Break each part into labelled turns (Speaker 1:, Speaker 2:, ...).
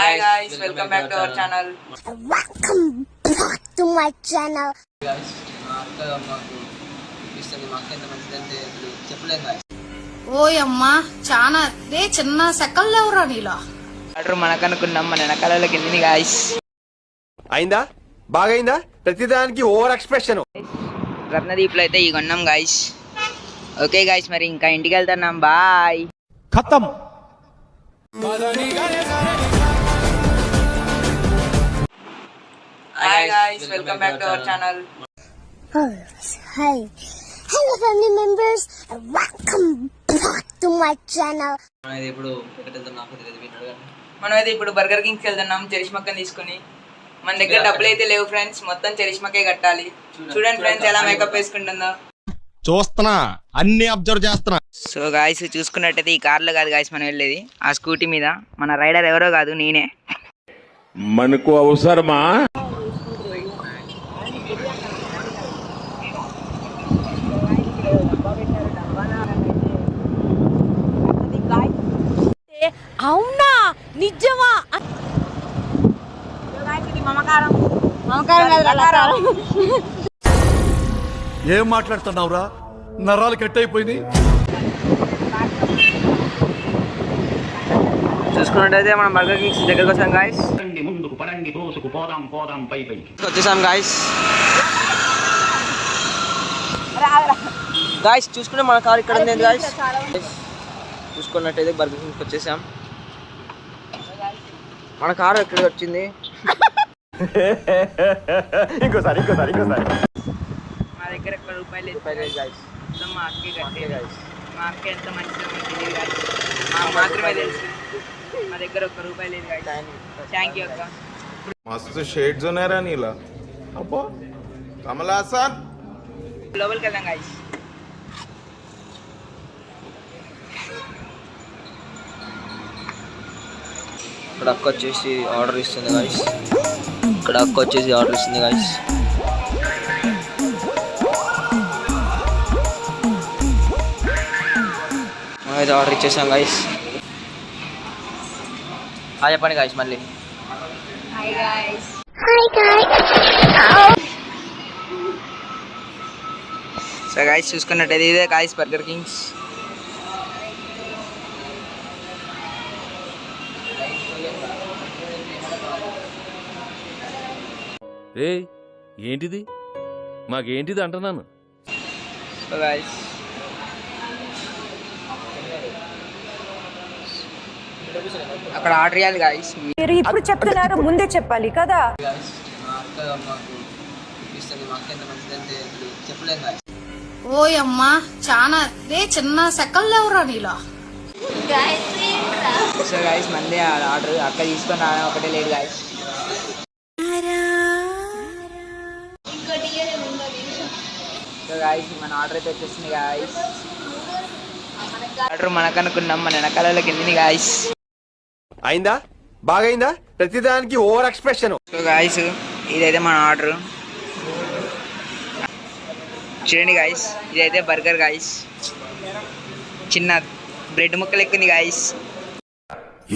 Speaker 1: Hi guys, welcome back to our channel.
Speaker 2: Welcome back to my channel.
Speaker 3: Guys, మాకు ఇస్తుంది మాకు ఎంత మంచిదంటే చెప్పలేం guys.
Speaker 4: ఓయమ్మా చానా రే చిన్న సెకల్ లేవురా నీలా
Speaker 1: ఆర్డర్ మనకనుకున్నాం మన వెనకాలకి వెళ్ళింది guys.
Speaker 5: అయిందా బాగైందా ప్రతిదానికి ఓవర్ ఎక్స్ప్రెషన్.
Speaker 1: రత్నదీప్లో అయితే ఈ కొన్నాం guys. ఓకే guys, మరి ఇంకా ఇంటికి వెళ్తున్నాం. బాయ్.
Speaker 5: ఖతం.
Speaker 1: Hi guys, welcome back to our channel.
Speaker 2: Hi. Hello family members and welcome back to my channel.
Speaker 3: ఇది ఇప్పుడు ఎక్కడ వెళ్తాం నాకు తెలియదు విన్నాడు కానీ
Speaker 1: మనం అయితే ఇప్పుడు బర్గర్ కింగ్కి వెళ్తున్నాం చరిష్మక్కని తీసుకుని. మన దగ్గర డబ్బులు అయితే లేవు ఫ్రెండ్స్, మొత్తం చరిష్మకే కట్టాలి. చూడండి ఫ్రెండ్స్ ఎలా మేకప్ వేసుకుంటుందో.
Speaker 5: చూస్తున్నా, అన్ని అబ్జర్వ్ చేస్తున్నా.
Speaker 1: సో గాయస్ చూసుకున్నట్టయితే ఈ కార్లో కాదు గాయస్ మనం వెళ్ళేది, ఆ స్కూటీ మీద. మన రైడర్ ఎవరో కాదు, నేనే.
Speaker 6: మనకు అవసరమా?
Speaker 4: అవునా నిజమా
Speaker 7: ఏం మాట్లాడుతున్నావురా? నరాలు కట్ అయిపోయింది.
Speaker 1: చూసుకున్నట్టయితే మనం బర్గర్ కింగ్స్ దగ్గరకు వచ్చాం గాయస్. వచ్చేసాం గాయస్. గాయస్ చూసుకుంటే మన కార్ ఇక్కడ ఉంది గాయస్. చూసుకున్నట్టయితే బర్గర్ కింగ్కి వచ్చేసాం. మన కారు ఎక్కడికి వచ్చింది.
Speaker 5: ఇంకోసారి
Speaker 1: మా దగ్గర ఒక్క రూపాయలు లేదు గాయస్. మొత్తం మా అక్కే కట్టే గాయస్. మా అక్క ఎంత మంచిగా తెలియదు గాయస్, మాకు మాత్రమే తెలుసు. మా దగ్గర ఒక్క రూపాయలు లేదు గాయస్. థ్యాంక్ యూ అక్క.
Speaker 8: मस्त शेड्स ఉన్నాయరా నీలా. అబ్బో కమల్ హాసన్.
Speaker 1: లోపలికి వెళ్దాం గాయస్. ఇక్కడ అక్క వచ్చేసి ఆర్డర్ ఇస్తుంది గాయస్. మనం అయితే ఆర్డర్ ఇచ్చేసాం గాయస్. చెప్పండి గాయస్ మళ్ళీ.
Speaker 2: Hi guys.
Speaker 1: సో గాయస్ చూసుకున్నట్టయితే ఇదే గాయస్ బర్గర్ కింగ్స్.
Speaker 6: ఏంటిది మాకేంటిది అంటున్నాను.
Speaker 1: సో గాయస్ అక్కడ ఆర్డర్ చేయాలి గాయస్.
Speaker 4: మీరు ఇప్పుడు చెప్తున్నారు, ముందే చెప్పాలి కదా.
Speaker 3: guys, మా అక్క మాకు ఇస్తుంది మాకు ఎంత మంచిదంటే చెప్పలేం guys.
Speaker 4: ఓయమ్మా చానా రే చిన్న సెకల్ లేవురా నీలా
Speaker 1: సో గాయస్ మందే ఆర్డర్. అక్క తీసుకొని రావడం ఒకటే లేదు గాయస్. సో గాయస్ మన ఆర్డర్ అయితే వచ్చేసింది గాయస్. ఆర్డర్ మనకనుకున్నాం మన వెనకాలకి వెళ్ళింది గాయస్.
Speaker 5: అయిందా బాగైందా ప్రతిదానికి ఓవర్ ఎక్స్ప్రెషన్.
Speaker 1: సో గాయస్ ఇదైతే మన ఆర్డర్. చూడండి గాయస్, ఇదైతే బర్గర్ గాయస్. చిన్న బ్రెడ్ ముక్కలు ఎక్కుంది గాయస్.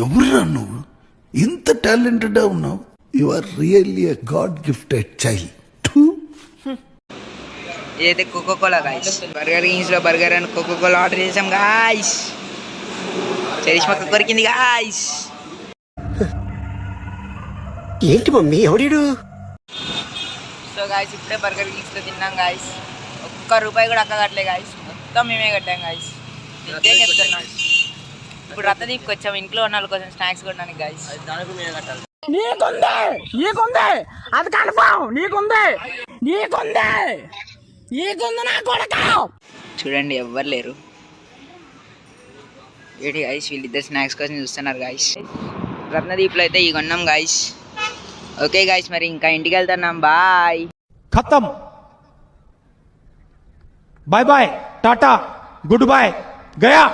Speaker 7: ఎవరురా నువ్వు? ఇంత టాలెంటెడ్ ఉన్నావు. You are really a god gifted child.
Speaker 1: ఇదైతే కోకోకోలా గాయస్. బర్గర్ కింగ్స్ లో బర్గర్ అండ్ కోకోకోలా ఆర్డర్ చేసాం గాయస్. చరిష్మక్క కొరికింది గాయస్.
Speaker 5: ఏంటి మమ్మీ ఎవడీడు?
Speaker 1: సో గాయస్ ఇప్పుడే బర్గర్ కింగ్స్ లో తిన్నాం గాయస్. ఒక్క రూపాయి కూడా అక్క కట్టలే గాయస్, మొత్తం మేమే కట్టాం గాయస్. నిజంగా చెప్తున్నాం. ఇప్పుడు రత్నదీప్కి వచ్చాము ఇంట్లో ఉన్న వాళ్ళ కోసం స్నాక్స్ కొట్టడానికి గాయస్.
Speaker 3: దానికి మేము కట్టాలి.
Speaker 1: చూడండి ఎవ్వరు లేరు. ఏంటి గాయస్ వీళ్ళిద్దరు స్నాక్స్ కోసం చూస్తున్నారు గాయస్. రత్నదీప్లో అయితే ఈ కొన్నాం గాయస్. ఓకే గాయస్, మరి ఇంకా ఇంటికి వెళ్తున్నాం. బాయ్.
Speaker 5: ఖతం. బాయ్ బాయ్ టాటా గుడ్ బాయ్ గయా.